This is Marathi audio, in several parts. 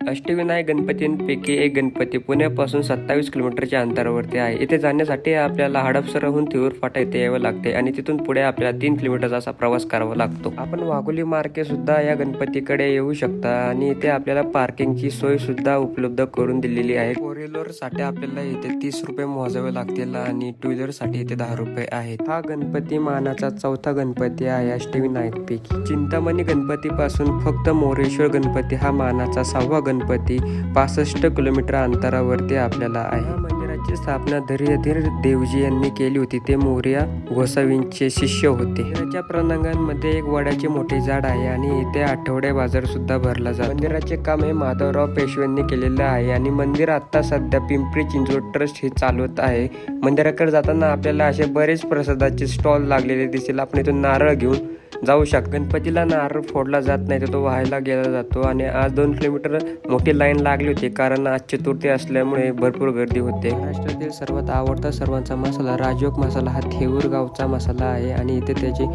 अष्टविनायक गणपतींपैकी एक गणपती पुण्यापासून 27 किलोमीटरच्या अंतरावरती आहे। इथे जाण्यासाठी आपल्याला हडपसरहून तिऊर फाटा येथे यावे लागते आणि तिथून पुढे आपल्याला 3 किलोमीटरचा असा प्रवास करावा लागतो। आपण वाघोली मार्गे सुद्धा या गणपतीकडे येऊ शकता आणि इथे आपल्याला पार्किंगची सोय सुद्धा उपलब्ध करून दिलेली आहे। फोर व्हीलर साठी आपल्याला इथे 30 रुपये मोजावे लागतील आणि टू व्हीलर साठी इथे 10 रुपये आहेत। हा गणपती मानाचा चौथा गणपती आहे अष्टविनायक पैकी। चिंतामणी गणपती पासून फक्त मोरेश्वर गणपती हा मानाचा 6वा गणपती 65 किलोमीटर अंतरावरती आपल्याला आहे। मंदिराची स्थापना धैर्यधीर देवजी यांनी केली होती। ते मोरया गोसावींचे शिष्य होते। मंदिराच्या प्रांगणामध्ये एक वडाचे मोठे झाड आहे आणि इथे आठवडे बाजार सुद्धा भरला जातो। मंदिराचे काम हे माधवराव पेशव्यांनी केलेले आहे आणि मंदिर आता सध्या पिंपरी चिंचवड ट्रस्ट हे चालवत आहे। मंदिराकडे जाताना आपल्याला असे बरेच प्रसादाचे स्टॉल लागलेले दिसेल। आपण इथून नारळ घेऊन जाऊ शकतो। गणपतीला नारळ फोडला जात नाही तर तो वाहायला गेला जातो आणि आज 2 किलोमीटर मोठी लाईन लागली होती कारण आज चतुर्थी असल्यामुळे भरपूर गर्दी होते। महाराष्ट्रातील सर्वात आवडता सर्वांचा मसाला राजयोग मसाला हा थेऊर गावचा मसाला आहे आणि इथे त्याची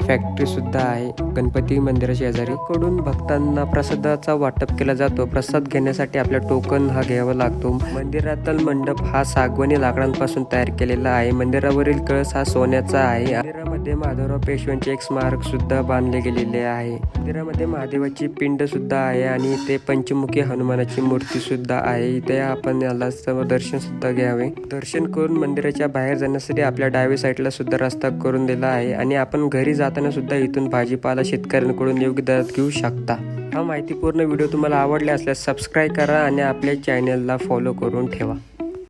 फॅक्टरी सुद्धा आहे गणपती मंदिरा शेजारी। कडून भक्तांना प्रसादाचा वाटप केला जातो। प्रसाद घेण्यासाठी आपला टोकन हा घ्यावा लागतो। मंदिरातील मंडप हा सागवानी लाकडांपासून तयार केलेला आहे। मंदिरावरील कळस हा सोन्याचा आहे। मंदिरामध्ये माधवराव पेशव्यांचे एक स्मारक सुद्धा बांधले गेलेले आहे। मंदिरामध्ये महादेवाची पिंड सुद्धा आहे आणि इथे पंचमुखी हनुमानाची मूर्ती सुद्धा आहे। इथे आपण याला दर्शन सुद्धा घ्यावे। दर्शन करून मंदिराच्या बाहेर जाण्यासाठी आपल्या डाव्या साईडला सुद्धा रस्ता करून दिला आहे आणि आपण घरी जाताना सुद्धा इथून भाजीपाला शेतकऱ्यांकडून योग्य दरात घेऊ शकता। हा माहितीपूर्ण व्हिडिओ तुम्हाला आवडला असल्यास सबस्क्राईब करा आणि आपल्या चॅनलला फॉलो करून ठेवा।